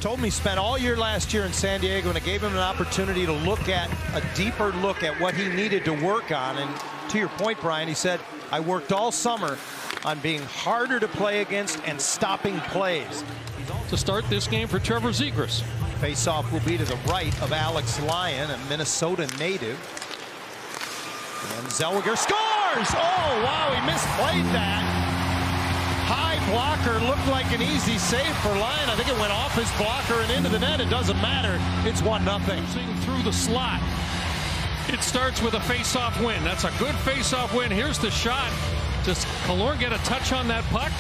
told me he spent all year last year in San Diego, and it gave him an opportunity to look at a deeper look at what he needed to work on. And to your point, Brian, he said, I worked all summer on being harder to play against and stopping plays. To start this game for Trevor Zegras. Face-off will be to the right of Alex Lyon, a Minnesota native. And Zellweger scores! Oh, wow, he misplayed that. High blocker, looked like an easy save for Lyon. I think it went off his blocker and into the net. It doesn't matter. It's 1-0. Through the slot. It starts with a face-off win. That's a good face-off win. Here's the shot. Does Killorn get a touch on that puck?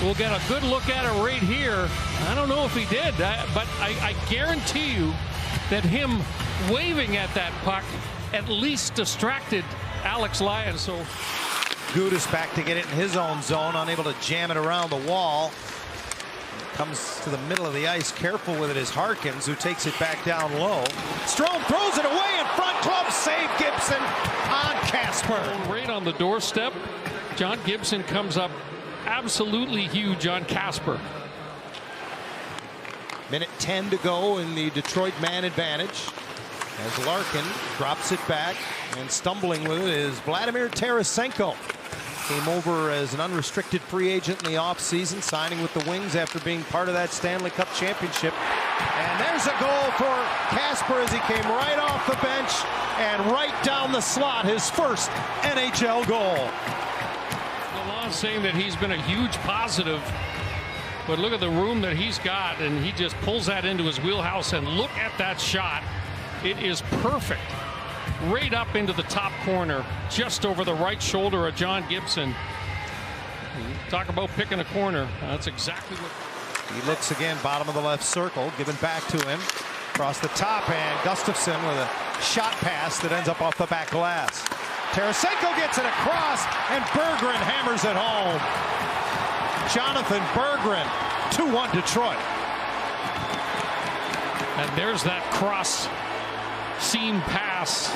We'll get a good look at it right here. I don't know if he did, but I guarantee you that him waving at that puck at least distracted Alex Lyon. So Gudas back to get it in his own zone, unable to jam it around the wall. Comes to the middle of the ice, careful with it is Harkins, who takes it back down low. Strome throws it away in front, glove save, Gibson on Casper. Right on the doorstep, John Gibson comes up absolutely huge on Casper. Minute 10 to go in the Detroit man advantage. As Larkin drops it back, and stumbling with it is Vladimir Tarasenko. Came over as an unrestricted free agent in the offseason, signing with the Wings after being part of that Stanley Cup championship. And there's a goal for Casper as he came right off the bench and right down the slot, his first NHL goal. Milan's saying that he's been a huge positive, but look at the room that he's got, and he just pulls that into his wheelhouse, and look at that shot. It is perfect. Right up into the top corner, just over the right shoulder of John Gibson. Talk about picking a corner. That's exactly what. He looks again, bottom of the left circle, given back to him. Across the top, and Gustafsson with a shot pass that ends up off the back glass. Tarasenko gets it across, and Berggren hammers it home. Jonathan Berggren, 2-1 Detroit. And there's that cross seam pass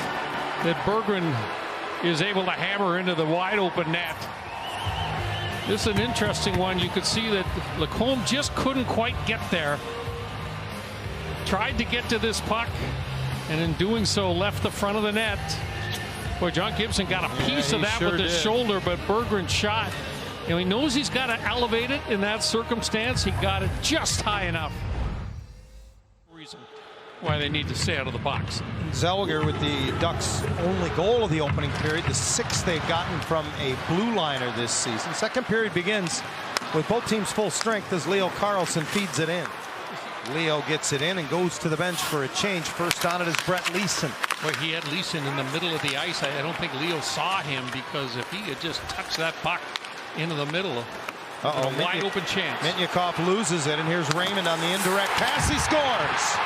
that Berggren is able to hammer into the wide open net. This is an interesting one. You could see that Lacombe just couldn't quite get there. Tried to get to this puck, and in doing so left the front of the net. Boy, John Gibson got a piece of that with his shoulder, but Berggren shot. You know, he knows he's got to elevate it in that circumstance. He got it just high enough. Reason why they need to stay out of the box. Zellweger with the Ducks' only goal of the opening period, the 6th they've gotten from a blue liner this season. Second period begins with both teams full strength as Leo Carlsson feeds it in. Leo gets it in and goes to the bench for a change. First on it is Brett Leeson. Well, he had Leeson in the middle of the ice. I don't think Leo saw him, because if he had just touched that puck into the middle, a wide open chance. Mintyukov loses it, and here's Raymond on the indirect pass. He scores.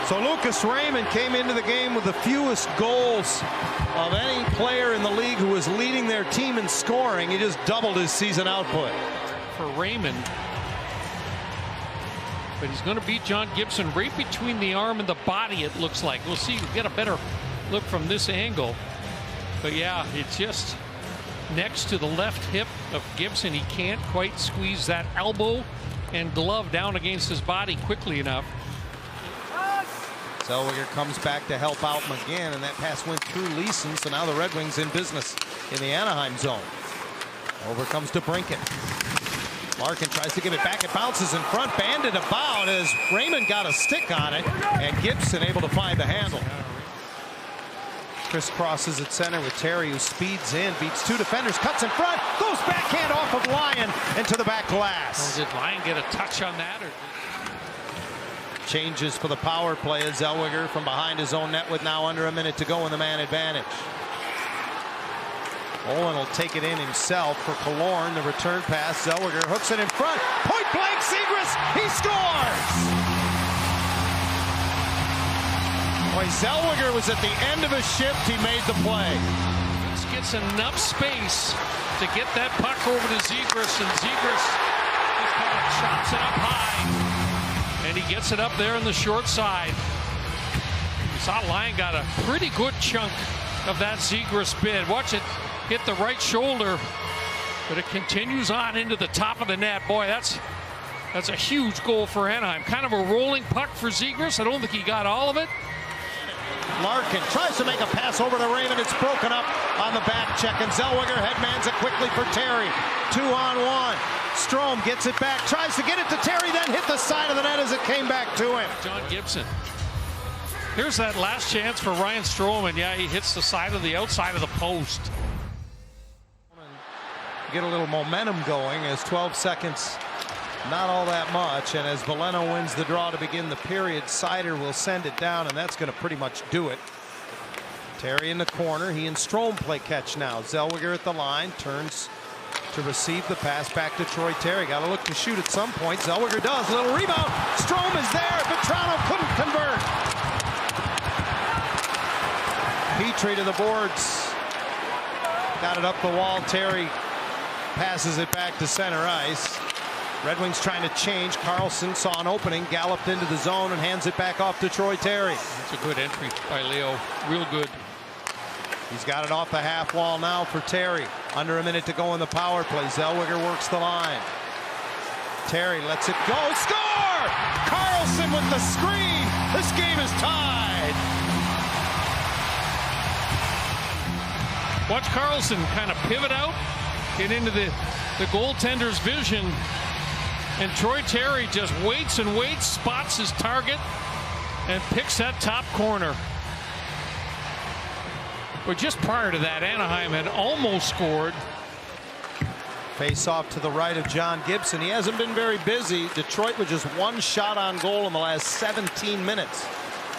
So Lucas Raymond came into the game with the fewest goals of any player in the league who was leading their team in scoring. He just doubled his season output. For Raymond, but he's going to beat John Gibson right between the arm and the body, it looks like. We'll see. We'll get a better look from this angle. But yeah, it's just next to the left hip of Gibson. He can't quite squeeze that elbow and glove down against his body quickly enough. Zellweger comes back to help out McGinn, and that pass went through Leeson, so now the Red Wings in business in the Anaheim zone. Over comes to Brinket. Larkin tries to give it back. It bounces in front, banded about as Raymond got a stick on it, and Gibson able to find the handle. Crisscrosses at center with Terry, who speeds in, beats 2 defenders, cuts in front, goes backhand off of Lyon into the back glass. Did Lyon get a touch on that? Or changes for the power play as Zellweger from behind his own net with now under a minute to go in the man advantage. Olin will take it in himself for Killorn. The return pass. Zellweger hooks it in front. Point blank, Zegras. He scores! Boy, Zellweger was at the end of a shift. He made the play. This gets enough space to get that puck over to Zegras, and Zegras just kind of chops it up high, and he gets it up there on the short side. You saw Lyon got a pretty good chunk of that Zegras bid. Watch it hit the right shoulder, But it continues on into the top of the net. Boy, that's a huge goal for Anaheim. Kind of a rolling puck for Zegras. I don't think he got all of it. Larkin tries to make a pass over to Raymond. It's broken up on the back check, and Zellweger headmans it quickly for Terry. 2-on-1. Strome gets it back, tries to get it to Terry, then hit the side of the net as it came back to him. John Gibson. Here's that last chance for Ryan Strome, and yeah, he hits the outside of the post. Get a little momentum going as 12 seconds, not all that much, and as Veleno wins the draw to begin the period, Seider will send it down, and that's going to pretty much do it. Terry in the corner. He and Strome play catch now. Zellweger at the line, turns to receive the pass back to Troy Terry. Got to look to shoot at some point. Zellweger does. Little rebound. Strome is there. Vetrano couldn't convert. Petrie to the boards. Got it up the wall. Terry passes it back to center ice. Red Wings trying to change. Carlson saw an opening, galloped into the zone, and hands it back off to Troy Terry. That's a good entry by Leo. Real good. He's got it off the half wall now for Terry. Under a minute to go in the power play. Zellweger works the line. Terry lets it go. Score! Carlson with the screen. This game is tied. Watch Carlson kind of pivot out, get into the goaltender's vision, and Troy Terry just waits and waits, spots his target, and picks that top corner. But just prior to that, Anaheim had almost scored. Face off to the right of John Gibson. He hasn't been very busy. Detroit with just one shot on goal in the last 17 minutes.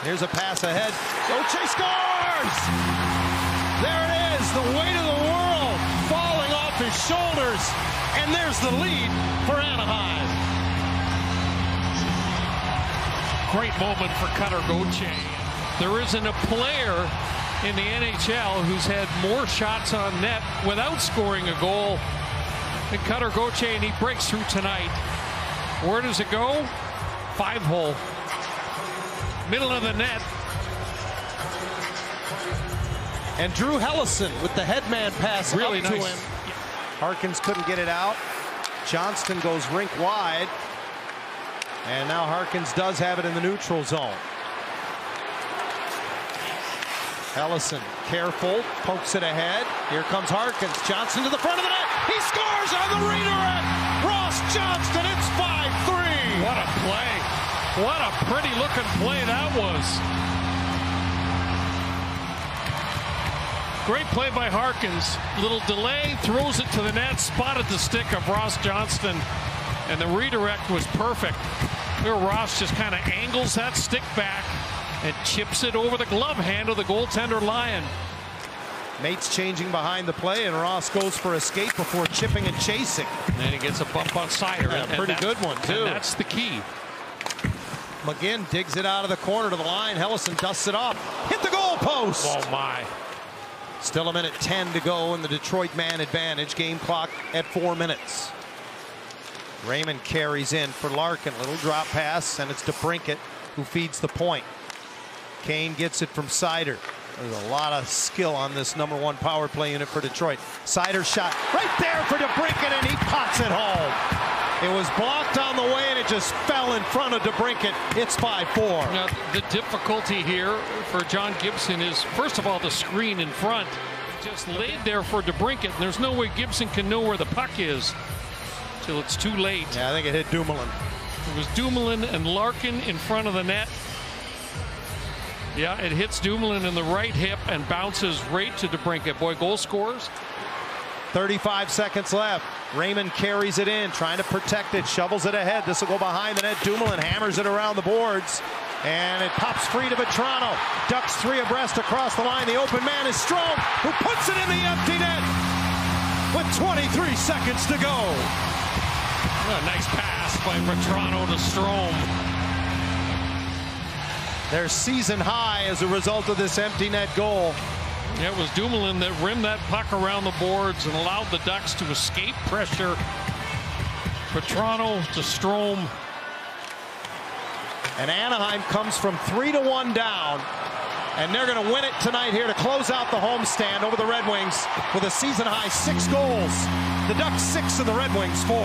Here's a pass ahead. Gauthier scores! There it is, the weight of the world falling off his shoulders. And there's the lead for Anaheim. Great moment for Cutter Gauthier. There isn't a player in the NHL who's had more shots on net without scoring a goal than Cutter Gauthier, and he breaks through tonight. Where does it go? 5-hole. Middle of the net. And Drew Hellison with the headman pass really up to nice. him. Harkins couldn't get it out. Johnston goes rink wide. And now Harkins does have it in the neutral zone. Hellison careful, pokes it ahead. Here comes Harkins. Johnston to the front of the net. He scores on the redirect. Ross Johnston, it's 5-3. What a play. What a pretty looking play that was. Great play by Harkins. Little delay, throws it to the net, spotted the stick of Ross Johnston, and the redirect was perfect. There Ross just kind of angles that stick back and chips it over the glove hand of the goaltender Lyon. Mates changing behind the play, and Ross goes for escape before chipping and chasing. And he gets a bump on Seider. Yeah, a pretty good one, too. And that's the key. McGinn digs it out of the corner to the line. Hellison dusts it off. Hit the goal post. Oh, my. Still 1:10 to go in the Detroit man advantage. Game clock at 4 minutes. Raymond carries in for Larkin. Little drop pass, and it's DeBrincat who feeds the point. Kane gets it from Seider. There's a lot of skill on this #1 power play unit for Detroit. Seider shot right there for DeBrincat, and he pots it home. It was blocked on the way, and it just fell in front of DeBrincat. It's 5-4. Now, the difficulty here for John Gibson is, first of all, the screen in front. Just laid there for DeBrincat, and there's no way Gibson can know where the puck is till it's too late. Yeah, I think it hit Dumoulin. It was Dumoulin and Larkin in front of the net. Yeah, it hits Dumoulin in the right hip and bounces right to DeBrincat. Boy, goal scores. 35 seconds left. Raymond carries it in, trying to protect it, shovels it ahead. This will go behind the net. Dumoulin hammers it around the boards, and it pops free to Vetrano. Ducks 3 abreast across the line. The open man is Strome, who puts it in the empty net with 23 seconds to go. What a nice pass by Vetrano to Strome. Their season high as a result of this empty net goal. Yeah, it was Dumoulin that rimmed that puck around the boards and allowed the Ducks to escape pressure. Vetrano to Strome. And Anaheim comes from 3-1 down And they're going to win it tonight here to close out the homestand over the Red Wings with a season-high 6 goals. The Ducks 6 and the Red Wings 4.